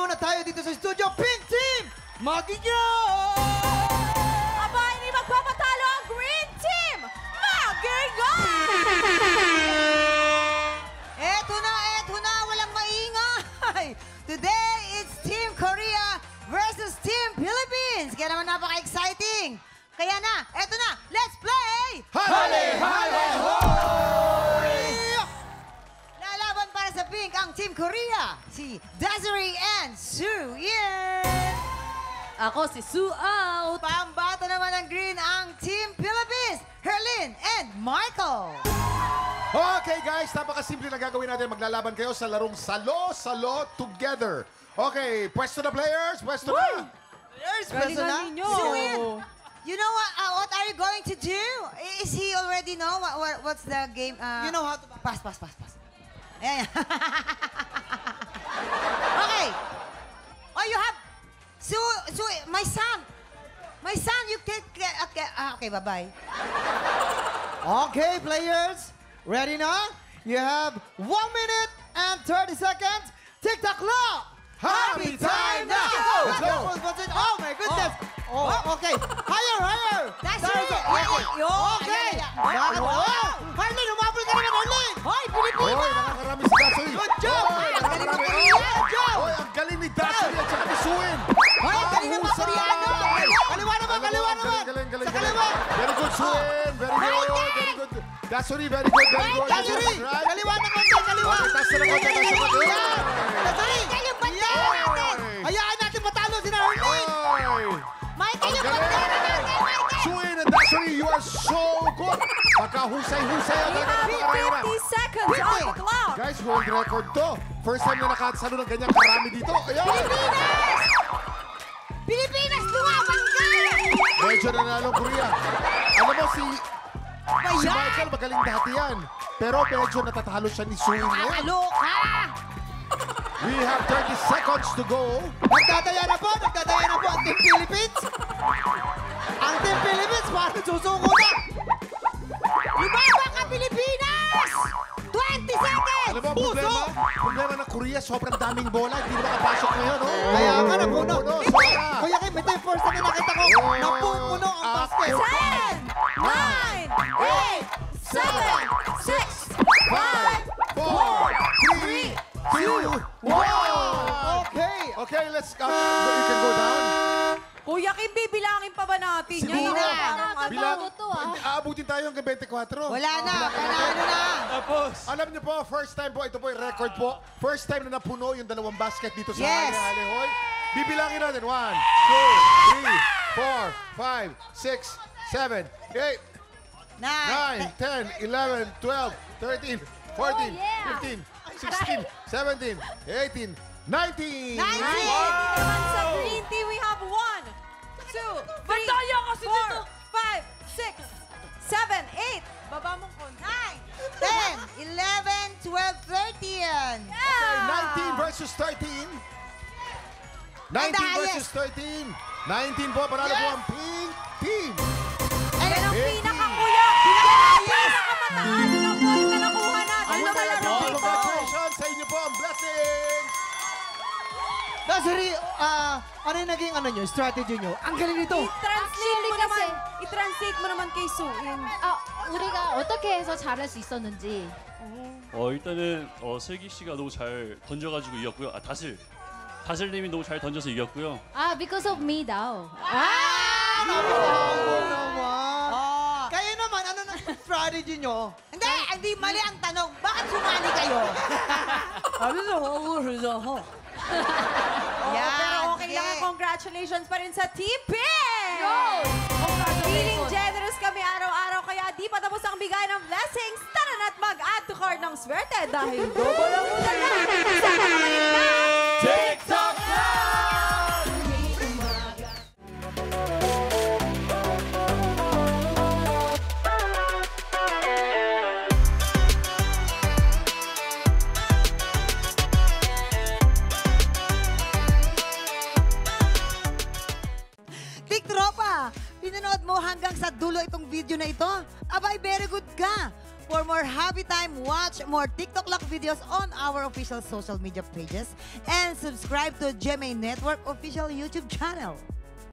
muna tayo dito sa studio. Pink Team, Magigyo! Aba, hindi magpapatalo ang Green Team! Magigyo! Eto na, walang maingay. Today, it's Team Korea versus Team Philippines. Kaya naman napaka-exciting. Kaya na, eto na, let's play! Hale, hale, hoy! Lalaban para sa pink ang Team Korea, si Desiree and Sue Yin. Ako si Sue Out. Pambato naman ang green ang Team Philippines, Herlyn and Michael. Okay guys, napakasimple na gagawin natin. Maglalaban kayo sa larong Salo-Salo Together. Okay, pwesto na players, pwesto na. Players, pwesto na? Ninyo. Sue Yin, you know what are you going to do? Is he already know what's the game? You know how to... Pass. Ayan. Okay. Oh, you have... So, my son, you can... Okay, bye-bye. Okay, players, ready now? You have 1 minute and 30 seconds. Tick the clock. Happy time now! Let's go! Oh my goodness. Oh, okay. Higher. That's There it. you go. Okay. Harley, umabol ka naman, Harley. Hoy, Hoy, Pilipinas! nakakarami si Dasoy. Good job. Ang galing mo, Nakakarami. Korea. Good job. Hoy, ang galing ni Dasoy at saka ni Suin. Hoy, ang galing ng mga Husay. Koreano. Kaliwa naman. Galing. Sa kaliwa. Very good, Suin. Very good. Dasoy, very good. Desiree, Right. kaliwa ng konti, kaliwa. Okay, taas na konti. Yan. Desiree. Yung bandera natin. Hayaan natin matalo si Harley. Michael, Ang yung galing. bandera natin, Michael. Suin and Dasoy, you are so good. Pagkahusay-husay ang We have nagkakaroon. 50 seconds on the clock. Guys, world record to. First time na nakasalo ng ganyan karami dito. Ayan. Pilipinas, lumaban ka! Medyo nanalo Korea. Alam mo, si Michael magaling dati yan. Pero medyo natatalo siya ni Suin ngayon. Kaloka! We have 30 seconds to go. Nagdadaya na po ang Team Philippines. Ang Team Philippines, parang susuko na. Lumaban ka, Pilipinas! 20 seconds! Alam mo, ang problema ng Korea, sobrang daming bola. Hindi na makapasok ngayon. Oh. Kaya nga na puno. Sobra. Kuya Kim, ito yung first time na nakita ko. Napuno ang basket. 10, 9, 8, 7, 6, 5, 4, 3, 2, 1. Okay, let's go. You can go down. Kuya Kim, bibilangin pa ba natin? Sige Yan na. ako, Bilang, parang to ah. aabutin tayo hanggang 24. Wala na, panalo na. Tapos. Alam niyo po, first time po, ito po yung record po. First time na napuno yung 2 basket dito sa Yes. Hale-Hale-Hoy. Bibilangin natin. 1, 2, 3, 4, 5, 6, 7, 8, 9, 10, 11, 12, 13, 14, 15, 16, 17, 18, 19! 19! Naman sa green team, we have 1, 2, 3, 4, 5, 6, 7, 8. Baba mong konti. 10, 11, 12, 13. Okay, 19 versus 13. 19 versus 13. 19 po, panalo po ang pink team. Yan ang Pink pinaka-kuya. Pinaka-mataas na point na nakuha natin sa laro ito. Congratulations sa inyo po ang blessing. Desiree, ano yung naging strategy nyo? Ang galing nito. I-translate mo 나만 kay Suin. 우리가 어떻게 해서 잘할 수 있었는지. 일단은 슬기 씨가 너무 잘 던져가지고 이겼고요. 다슬님이 너무 잘 던져서 이겼고요. Because of me daw. Naku naman. Kayo naman, ano na strategy nyo? Hindi mali ang tanong. Bakit sumali kayo? Pero okay sige. lang. Congratulations pa rin sa Team Pink! Feeling generous kami araw-araw kaya di pa tapos ang bigay ng blessings. Tara na't mag-add to card ng swerte dahil double ang ulan na sa kamay na TikTok Tropa, pinanood mo hanggang sa dulo itong video na ito? Abay, very good ka. For more Happy Time, watch more TikTok Lock videos on our official social media pages and subscribe to GMA Network official YouTube channel.